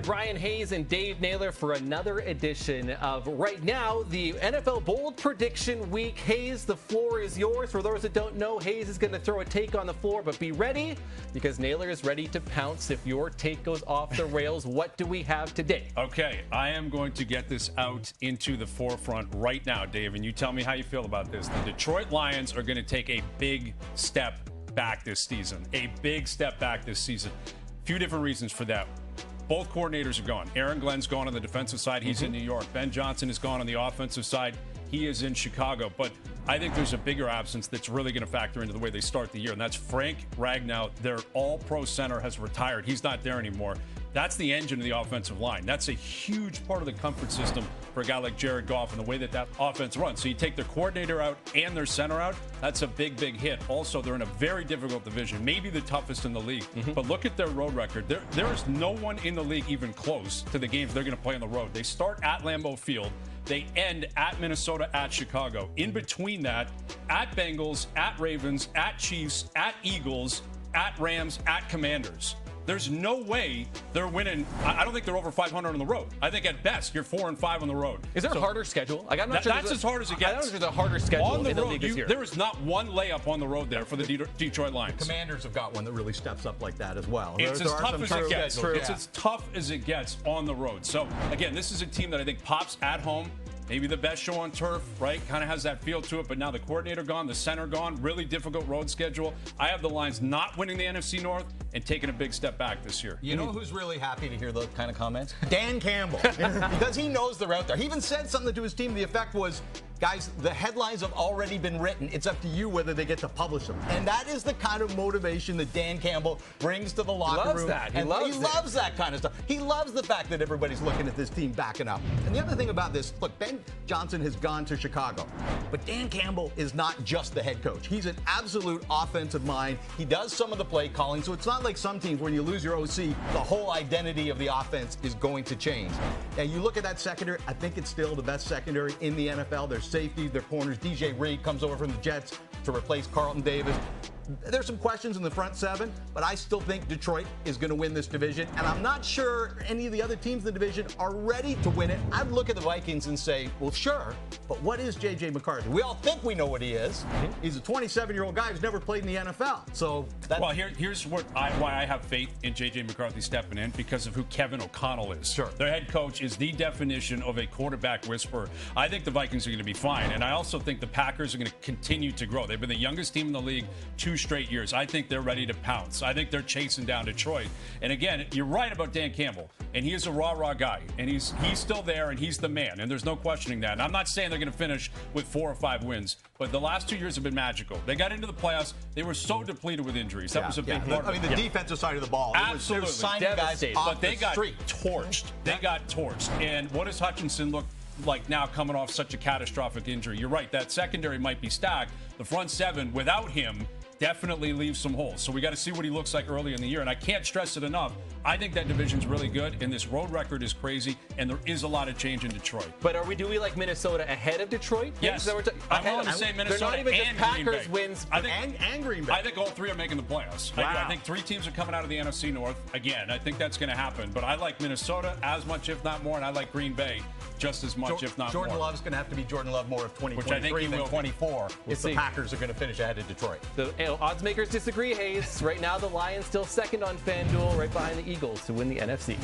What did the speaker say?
Bryan Hayes and Dave Naylor for another edition of Right Now, the NFL Bold Prediction Week. Hayes, the floor is yours. For those that don't know, Hayes is going to throw a take on the floor, but be ready because Naylor is ready to pounce if your take goes off the rails. What do we have today? Okay, I am going to get this out into the forefront right now, Dave, and you tell me how you feel about this. The Detroit Lions are going to take a big step back this season. A big step back this season. Few different reasons for that. Both coordinators are gone. Aaron Glenn's gone on the defensive side. He's in New York. Ben Johnson is gone on the offensive side. He is in Chicago. But I think there's a bigger absence that's really going to factor into the way they start the year, and that's Frank Ragnow. Their all-pro center has retired. He's not there anymore. That's the engine of the offensive line. That's a huge part of the comfort system for a guy like Jared Goff and the way that offense runs. So you take their coordinator out and their center out, that's a big, big hit. Also, they're in a very difficult division, maybe the toughest in the league. But look at their road record. There is no one in the league even close to the games they're going to play on the road. They start at Lambeau Field. They end at Minnesota, at Chicago. In between that, at Bengals, at Ravens, at Chiefs, at Eagles, at Rams, at Commanders. There's no way they're winning. I don't think they're over 500 on the road. I think at best you're 4-5 on the road. Is there a harder schedule? Like, I'm not sure that's as hard as it gets. I don't know if there's a harder schedule on the in the road, league this year. There is not one layup on the road there for the Detroit Lions. Commanders have got one that really steps up like that as well. It's as tough as it gets. It's as tough as it gets on the road. So, again, this is a team that I think pops at home. Maybe the best show on turf, right? Kind of has that feel to it, but now the coordinator gone, the center gone, really difficult road schedule. I have the Lions not winning the NFC North and taking a big step back this year. You know who's really happy to hear those kind of comments? Dan Campbell. Because he knows they're out there. He even said something to his team. The effect was, guys, the headlines have already been written. It's up to you whether they get to publish them. And that is the kind of motivation that Dan Campbell brings to the locker room. He loves that kind of stuff. He loves the fact that everybody's looking at this team backing up. And the other thing about this, look, Ben Johnson has gone to Chicago. But Dan Campbell is not just the head coach. He's an absolute offensive mind. He does some of the play calling. So it's not like some teams when you lose your OC, the whole identity of the offense is going to change. Now, you look at that secondary, I think it's still the best secondary in the NFL. Their safety, their corners. DJ Reed comes over from the Jets to replace Carlton Davis. There's some questions in the front seven, but I still think Detroit is going to win this division, and I'm not sure any of the other teams in the division are ready to win it. I'd look at the Vikings and say, well, sure, but what is J.J. McCarthy? We all think we know what he is. He's a 27-year-old guy who's never played in the NFL. So well, here's why I have faith in J.J. McCarthy stepping in, because of who Kevin O'Connell is. Sure. Their head coach is the definition of a quarterback whisperer. I think the Vikings are going to be fine, and I also think the Packers are going to continue to grow. They've been the youngest team in the league 2 straight years. I think they're ready to pounce. I think they're chasing down Detroit. And again, you're right about Dan Campbell. And he is a rah-rah guy. And he's still there, and he's the man. And there's no questioning that. And I'm not saying they're going to finish with 4 or 5 wins. But the last 2 years have been magical. They got into the playoffs. They were so depleted with injuries. That was a big part of it. I mean, the defensive side of the ball. Absolutely. They were signing guys off but they the got street. torched. They got torched. And what does Hutchinson look like now coming off such a catastrophic injury? You're right. That secondary might be stacked. The front seven, without him, definitely leaves some holes. So we got to see what he looks like early in the year. And I can't stress it enough. I think that division's really good, and this road record is crazy, and there is a lot of change in Detroit. But do we like Minnesota ahead of Detroit? Yes. I'm willing to say Minnesota. They're not even and just Packers Green Bay. wins, and Green Bay. I think all 3 are making the playoffs. Wow. I think 3 teams are coming out of the NFC North. Again, I think that's going to happen. But I like Minnesota as much, if not more, and I like Green Bay just as much, if not Jordan more. Love's going to have to be Jordan Love more of 2023 Which I think he than will. 24 if the Packers are going to finish ahead of Detroit. The odds makers disagree, Hayes. Right now, the Lions still second on FanDuel, right behind the Eagles to win the NFC.